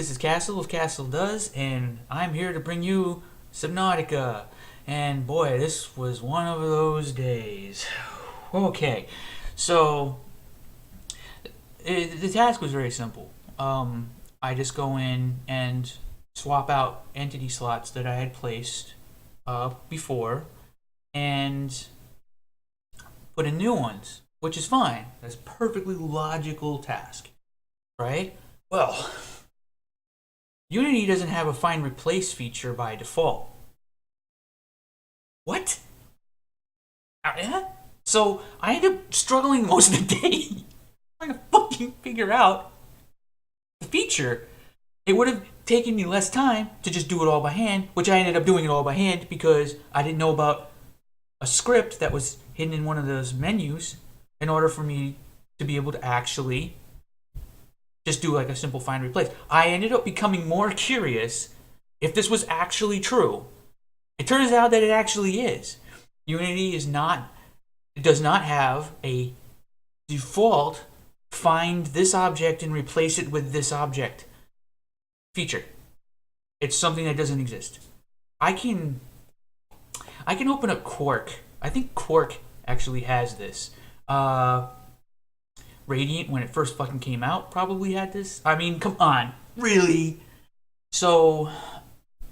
This is Castle of Castle Does, and I'm here to bring you Subnautica. And boy, this was one of those days. Okay, so the task was very simple. I just go in and swap out entity slots that I had placed before and put in new ones, which is fine. That's a perfectly logical task, right? Well, Unity doesn't have a find replace feature by default. What? Yeah? So I ended up struggling most of the day trying to fucking figure out the feature. It would have taken me less time to just do it all by hand, which I ended up doing it all by hand because I didn't know about a script that was hidden in one of those menus in order for me to be able to actually just do like a simple find replace. I ended up becoming more curious if this was actually true. It turns out that it actually is. Unity does not have a default find this object and replace it with this object feature. It's something that doesn't exist. I can open up Quark. I think Quark actually has this. Radiant, when it first fucking came out, probably had this. I mean, come on. Really? So,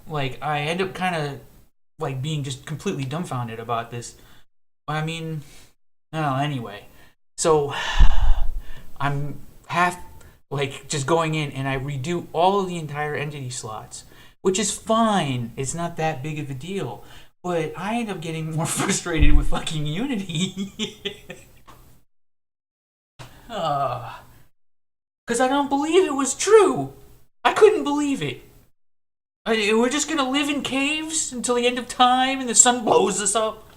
like, I end up kind of, like, being just completely dumbfounded about this. I mean, no, anyway. So, I'm half, like, just going in and I redo all of the entire entity slots, which is fine. It's not that big of a deal. But I end up getting more frustrated with fucking Unity. Because I don't believe it was true. I couldn't believe it. We're just gonna live in caves until the end of time and the sun blows us up?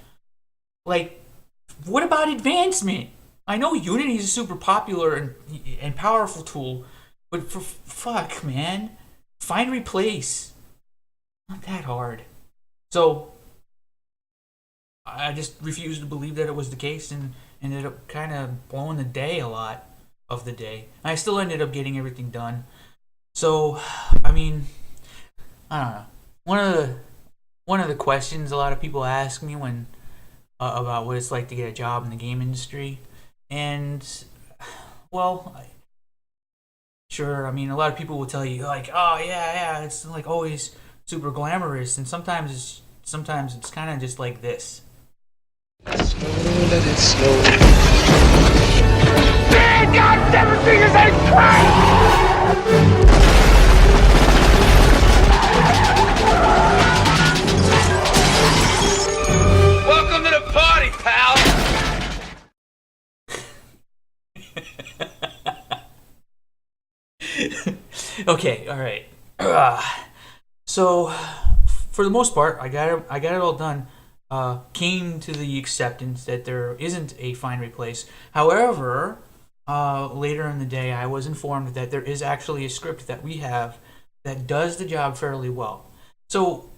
Like, what about advancement? I know Unity is a super popular and powerful tool, but for fuck, man. Find replace. Not that hard. So, I just refused to believe that it was the case and ended up kind of blowing the day a lot of the day. I still ended up getting everything done. So, I mean, I don't know. One of the questions a lot of people ask me when about what it's like to get a job in the game industry, and well, sure. I mean, a lot of people will tell you like, oh yeah, it's like always super glamorous, and sometimes it's kind of just like this. Slow, let it slow. Man, God, everything is a crime! Welcome to the party, pal! Okay, all right. So, for the most part, I got it all done. Came to the acceptance that there isn't a find replace. However, later in the day, I was informed that there is actually a script that we have that does the job fairly well. So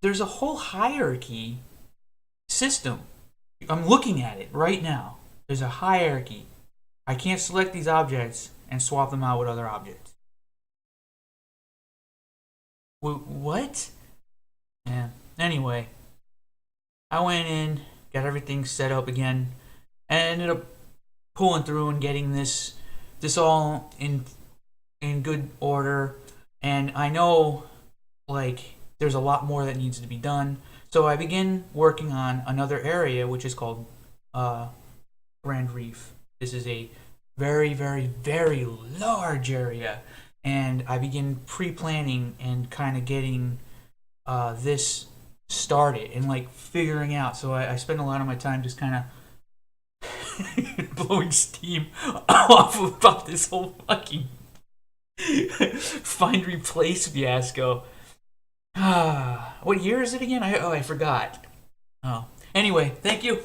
there's a whole hierarchy system. I'm looking at it right now. There's a hierarchy. I can't select these objects and swap them out with other objects. What? Yeah. Anyway. I went in, got everything set up again, and ended up pulling through and getting this all in good order. And I know, like, there's a lot more that needs to be done. So I begin working on another area, which is called Grand Reef. This is a very, very, very large area. And I begin pre-planning and kind of getting this started and like figuring out. So I spend a lot of my time just kind of blowing steam off about this whole fucking find replace fiasco. What year is it again? I forgot. Oh, anyway, thank you.